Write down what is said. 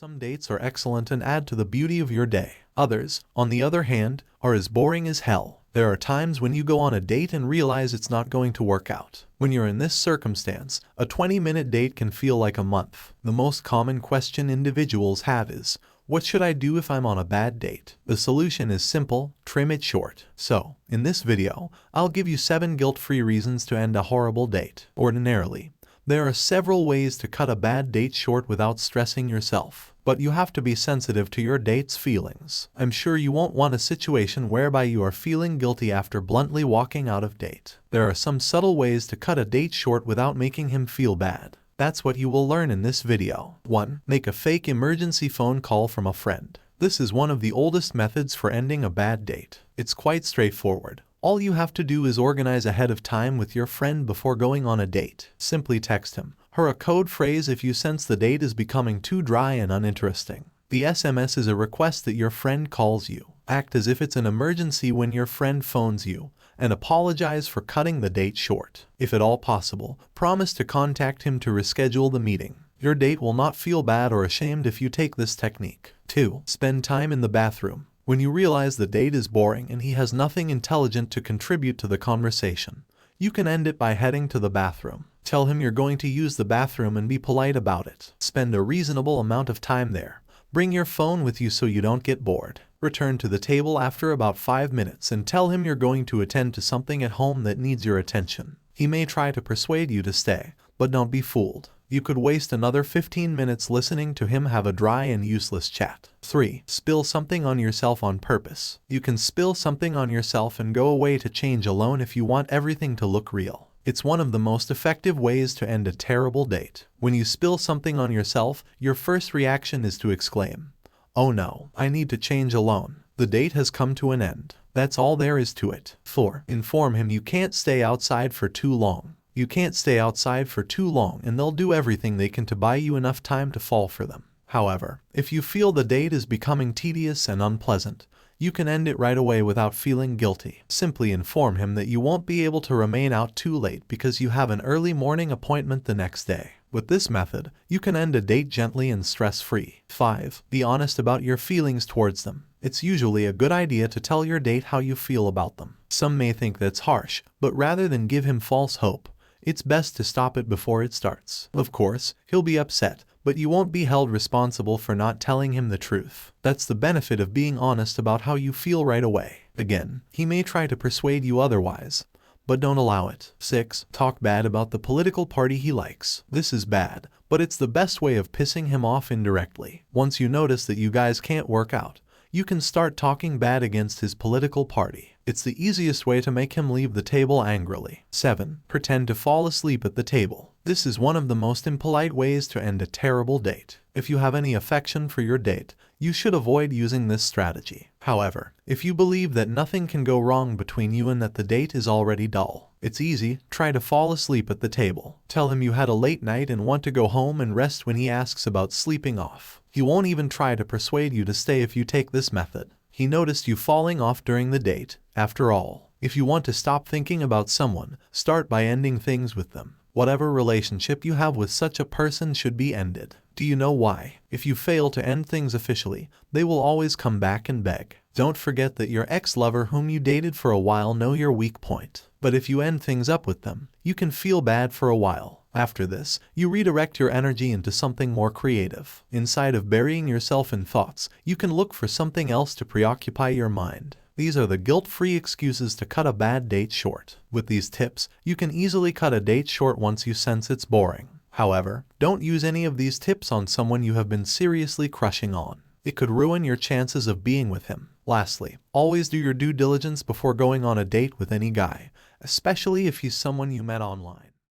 Some dates are excellent and add to the beauty of your day. Others, on the other hand, are as boring as hell. There are times when you go on a date and realize it's not going to work out. When you're in this circumstance, a 20-minute date can feel like a month. The most common question individuals have is, what should I do if I'm on a bad date? The solution is simple: trim it short. So, in this video, I'll give you 7 guilt-free reasons to end a horrible date. Ordinarily, there are several ways to cut a bad date short without stressing yourself, but you have to be sensitive to your date's feelings. I'm sure you won't want a situation whereby you are feeling guilty after bluntly walking out of date. There are some subtle ways to cut a date short without making him feel bad. That's what you will learn in this video. 1. Make a fake emergency phone call from a friend. This is one of the oldest methods for ending a bad date. It's quite straightforward. All you have to do is organize ahead of time with your friend before going on a date. Simply text him, her a code phrase if you sense the date is becoming too dry and uninteresting. The SMS is a request that your friend calls you. Act as if it's an emergency when your friend phones you, and apologize for cutting the date short. If at all possible, promise to contact him to reschedule the meeting. Your date will not feel bad or ashamed if you take this technique. 2. Spend time in the bathroom. When you realize the date is boring and he has nothing intelligent to contribute to the conversation, you can end it by heading to the bathroom. Tell him you're going to use the bathroom and be polite about it. Spend a reasonable amount of time there. Bring your phone with you so you don't get bored. Return to the table after about 5 minutes and tell him you're going to attend to something at home that needs your attention. He may try to persuade you to stay, but don't be fooled. You could waste another 15 minutes listening to him have a dry and useless chat. 3. Spill something on yourself on purpose. You can spill something on yourself and go away to change alone if you want everything to look real. It's one of the most effective ways to end a terrible date. When you spill something on yourself, your first reaction is to exclaim, "Oh no, I need to change alone. The date has come to an end." That's all there is to it. 4. Inform him you can't stay outside for too long. You can't stay outside for too long and they'll do everything they can to buy you enough time to fall for them. However, if you feel the date is becoming tedious and unpleasant, you can end it right away without feeling guilty. Simply inform him that you won't be able to remain out too late because you have an early morning appointment the next day. With this method, you can end a date gently and stress-free. 5. Be honest about your feelings towards them. It's usually a good idea to tell your date how you feel about them. Some may think that's harsh, but rather than give him false hope, it's best to stop it before it starts. Of course, he'll be upset, but you won't be held responsible for not telling him the truth. That's the benefit of being honest about how you feel right away. Again, he may try to persuade you otherwise, but don't allow it. 6. Talk bad about the political party he likes. This is bad, but it's the best way of pissing him off indirectly. Once you notice that you guys can't work out, you can start talking bad against his political party. It's the easiest way to make him leave the table angrily. 7. Pretend to fall asleep at the table. This is one of the most impolite ways to end a terrible date. If you have any affection for your date, you should avoid using this strategy. However, if you believe that nothing can go wrong between you and that the date is already dull, it's easy. Try to fall asleep at the table. Tell him you had a late night and want to go home and rest when he asks about sleeping off. He won't even try to persuade you to stay if you take this method. He noticed you falling off during the date. After all, if you want to stop thinking about someone, start by ending things with them. Whatever relationship you have with such a person should be ended. Do you know why? If you fail to end things officially, they will always come back and beg. Don't forget that your ex-lover whom you dated for a while know your weak point. But if you end things up with them, you can feel bad for a while. After this, you redirect your energy into something more creative. Instead of burying yourself in thoughts, you can look for something else to preoccupy your mind. These are the guilt-free excuses to cut a bad date short. With these tips, you can easily cut a date short once you sense it's boring. However, don't use any of these tips on someone you have been seriously crushing on. It could ruin your chances of being with him. Lastly, always do your due diligence before going on a date with any guy, especially if he's someone you met online.